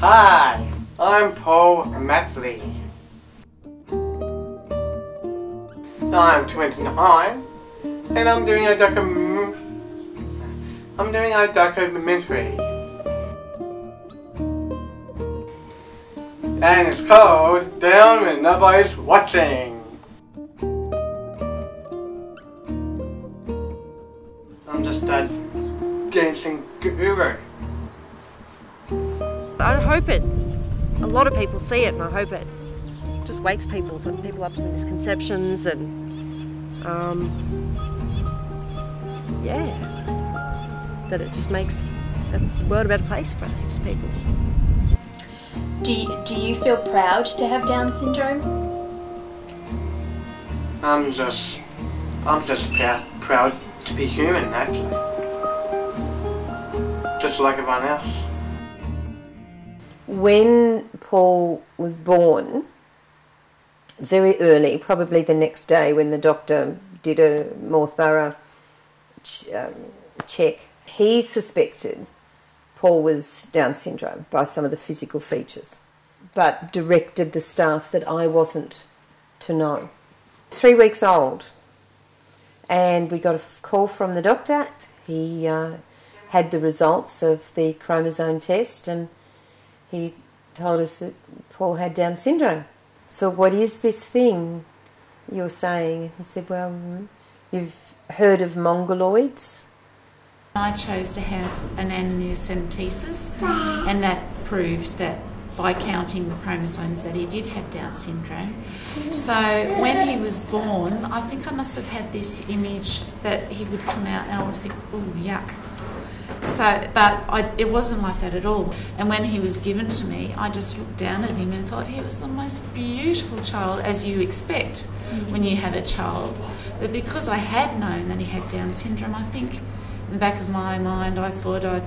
Hi, I'm Paul Matley. I'm 29 and I'm doing a documentary. And it's called Down When Nobody's Watching. I'm just a dancing guru. I hope it. A lot of people see it, and I hope it just wakes people up to the misconceptions, and that it just makes the world a better place for most people. Do you feel proud to have Down syndrome? I'm just proud to be human, actually. Just like everyone else. When Paul was born, very early, probably the next day when the doctor did a more thorough check, he suspected Paul was Down syndrome by some of the physical features, but directed the staff that I wasn't to know. 3 weeks old, and we got a call from the doctor. He had the results of the chromosome test, and he told us that Paul had Down syndrome. So what is this thing you're saying? And he said, well, you've heard of mongoloids? I chose to have an amniocentesis, and that proved that by counting the chromosomes that he did have Down syndrome. So when he was born, I think I must have had this image that he would come out and I would think, oh, yuck. So, but it wasn't like that at all. And when he was given to me, I just looked down at him and thought he was the most beautiful child, as you expect when you had a child. But because I had known that he had Down syndrome, I think in the back of my mind I thought I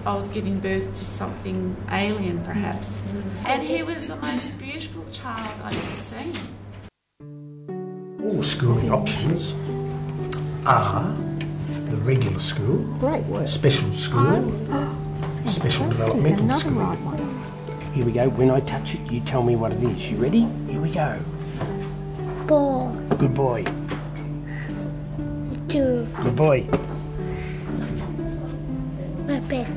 was giving birth to something alien perhaps. And he was the most beautiful child I'd ever seen. All the schooling options are the regular school, Great work. special school, special developmental school. Here we go. When I touch it, you tell me what it is. You ready? Here we go. Ball. Good boy. Two. Good boy. Rabbit.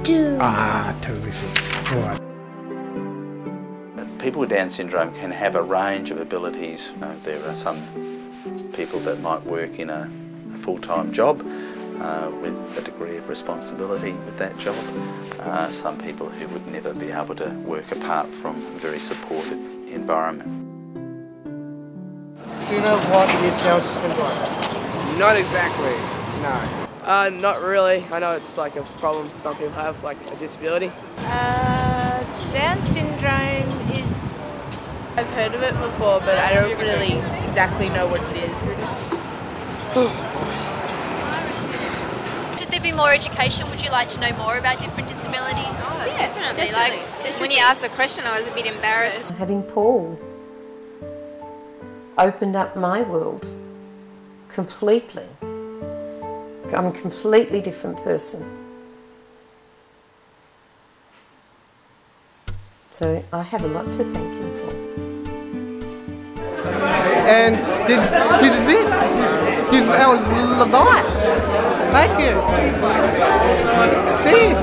Two. Ah, terrific. All right. People with Down syndrome can have a range of abilities. There are some people that might work in a full-time job with a degree of responsibility with that job. Some people who would never be able to work apart from a very supported environment. Do you know what is Down syndrome? Not exactly, no. Not really. I know it's like a problem some people have, like a disability. Down syndrome is... I've heard of it before, but I don't really exactly know what it is. Should there be more education? Would you like to know more about different disabilities? Oh, yeah, definitely. Like, when you asked the question, I was a bit embarrassed. Having Paul opened up my world completely. I'm a completely different person. So I have a lot to thank him for. And this is it. This is our life. Thank you. Cheers.